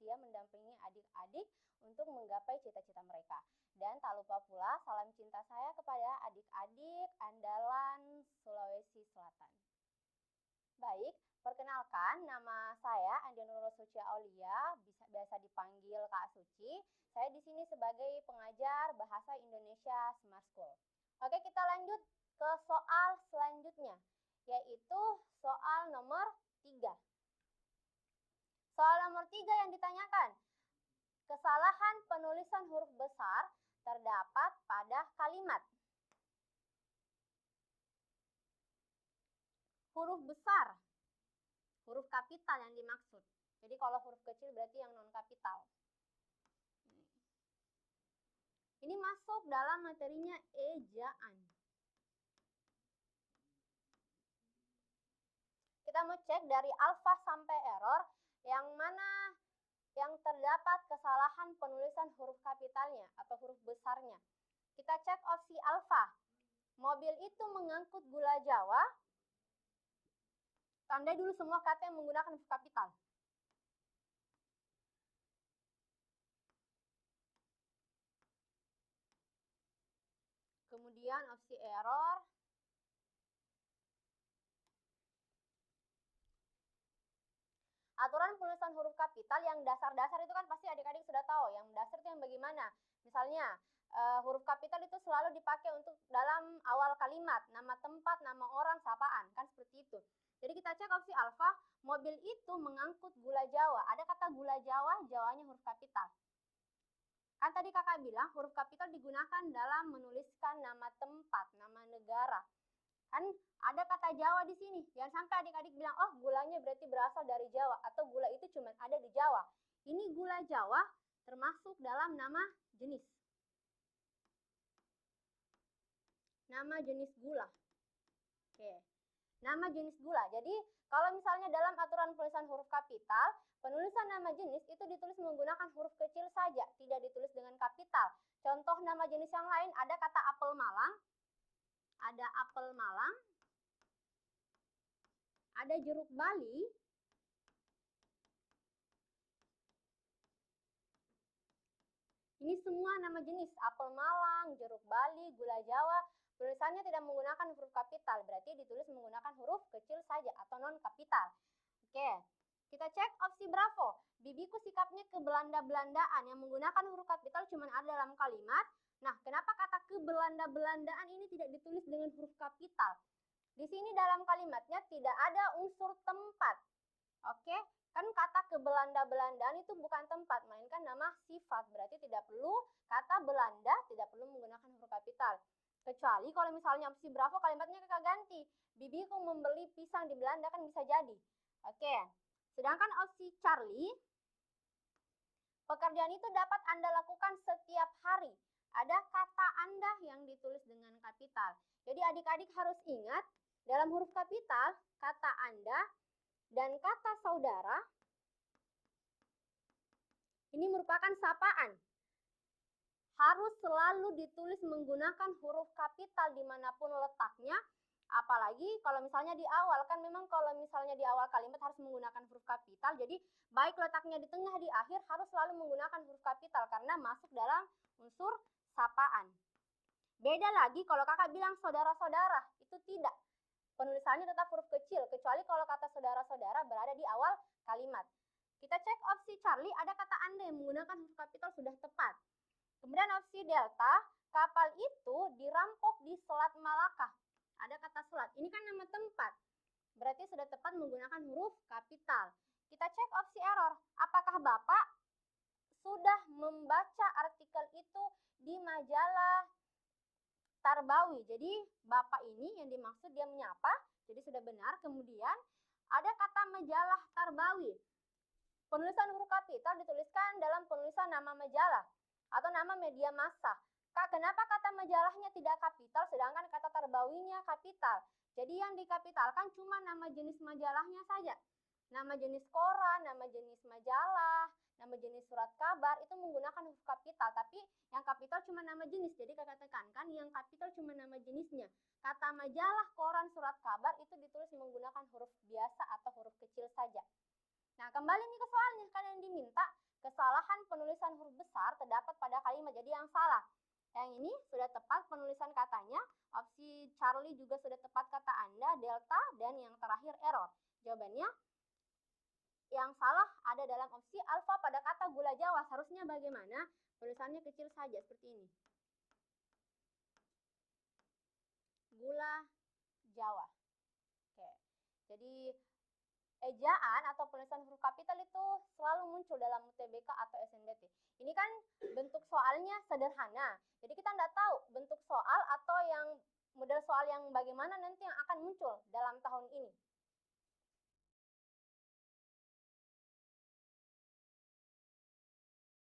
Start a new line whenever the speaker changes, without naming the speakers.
setia mendampingi adik-adik untuk menggapai cita-cita mereka. Dan tak lupa pula salam cinta saya kepada adik-adik andalan Sulawesi Selatan. Baik, perkenalkan nama saya Andi Nurul Suci Aulia, biasa dipanggil Kak Suci. Saya di sini sebagai pengajar Bahasa Indonesia Smart School. Oke, kita lanjut ke soal selanjutnya, yaitu soal nomor 3. Soal nomor 3 yang ditanyakan, kesalahan penulisan huruf besar terdapat pada kalimat. Huruf besar, huruf kapital yang dimaksud. Jadi kalau huruf kecil berarti yang non kapital. Ini masuk dalam materinya ejaan. Kita mau cek dari alfa sampai error, yang mana yang terdapat kesalahan penulisan huruf kapitalnya atau huruf besarnya. Kita cek opsi alfa. Mobil itu mengangkut gula Jawa. Tandai dulu semua kata yang menggunakan huruf kapital. Kemudian opsi error. Aturan penulisan huruf kapital yang dasar-dasar itu kan pasti adik-adik sudah tahu. Yang dasar itu yang bagaimana? Misalnya huruf kapital itu selalu dipakai untuk dalam awal kalimat, nama tempat, nama orang, sapaan, kan seperti itu. Jadi kita cek opsi alfa, mobil itu mengangkut gula Jawa. Ada kata gula Jawa, Jawanya huruf kapital. Kan tadi kakak bilang huruf kapital digunakan dalam menuliskan nama tempat, nama negara. Kan ada kata Jawa di sini. Jangan sampai adik-adik bilang, oh gulanya berarti berasal dari Jawa. Atau gula itu cuma ada di Jawa. Ini gula Jawa termasuk dalam nama jenis. Nama jenis gula. Oke. Nama jenis gula. Jadi kalau misalnya dalam aturan penulisan huruf kapital, penulisan nama jenis itu ditulis menggunakan huruf kecil saja, tidak ditulis dengan kapital. Contoh nama jenis yang lain, ada kata apel Malang, ada apel Malang, ada jeruk Bali, ini semua nama jenis, apel Malang, jeruk Bali, gula Jawa. Tulisannya tidak menggunakan huruf kapital, berarti ditulis menggunakan huruf kecil saja atau non kapital. Oke, kita cek opsi Bravo. Bibiku sikapnya ke Belanda-Belandaan, yang menggunakan huruf kapital cuma ada dalam kalimat. Nah, kenapa kata ke Belanda-Belandaan ini tidak ditulis dengan huruf kapital? Di sini dalam kalimatnya tidak ada unsur tempat. Oke, kan kata ke Belanda-Belandaan itu bukan tempat, melainkan nama sifat. Berarti tidak perlu kata Belanda, tidak perlu menggunakan huruf kapital. Kecuali kalau misalnya opsi Bravo kalimatnya kakak ganti. Bibiku membeli pisang di Belanda, kan bisa jadi. Oke, sedangkan opsi Charlie, pekerjaan itu dapat Anda lakukan setiap hari. Ada kata Anda yang ditulis dengan kapital. Jadi adik-adik harus ingat, dalam huruf kapital, kata Anda dan kata saudara, ini merupakan sapaan. Harus selalu ditulis menggunakan huruf kapital dimanapun letaknya. Apalagi kalau misalnya di awal, kan memang kalau misalnya di awal kalimat harus menggunakan huruf kapital. Jadi baik letaknya di tengah, di akhir harus selalu menggunakan huruf kapital karena masuk dalam unsur sapaan. Beda lagi kalau kakak bilang saudara-saudara, itu tidak. Penulisannya tetap huruf kecil, kecuali kalau kata saudara-saudara berada di awal kalimat. Kita cek opsi Charlie, ada kata Anda yang menggunakan huruf kapital sudah tepat. Kemudian opsi Delta, kapal itu dirampok di Selat Malaka. Ada kata selat, ini kan nama tempat. Berarti sudah tepat menggunakan huruf kapital. Kita cek opsi error, apakah Bapak sudah membaca artikel itu di majalah Tarbawi? Jadi Bapak ini yang dimaksud dia menyapa, jadi sudah benar. Kemudian ada kata majalah Tarbawi. Penulisan huruf kapital dituliskan dalam penulisan nama majalah atau nama media massa. Kak, kenapa kata majalahnya tidak kapital sedangkan kata Tarbawinya kapital? Jadi yang dikapitalkan cuma nama jenis majalahnya saja. Nama jenis koran, nama jenis majalah, nama jenis surat kabar itu menggunakan huruf kapital. Tapi yang kapital cuma nama jenis. Jadi kakak tekankan yang kapital cuma nama jenisnya. Kata majalah, koran, surat kabar itu ditulis menggunakan huruf biasa atau huruf kecil saja. Nah, kembali nih ke soalnya, kalian diminta Kesalahan penulisan huruf besar terdapat pada kalimat, jadi yang salah. Yang ini sudah tepat penulisan katanya, opsi Charlie juga sudah tepat kata Anda, delta, dan yang terakhir error. Jawabannya yang salah ada dalam opsi alfa pada kata gula Jawa. Seharusnya bagaimana? Tulisannya kecil saja seperti ini. Gula Jawa. Oke. Jadi ejaan atau penulisan huruf kapital itu selalu muncul dalam UTBK atau SNBT. Ini kan bentuk soalnya sederhana. Jadi kita tidak tahu bentuk soal atau yang model soal yang bagaimana nanti yang akan muncul dalam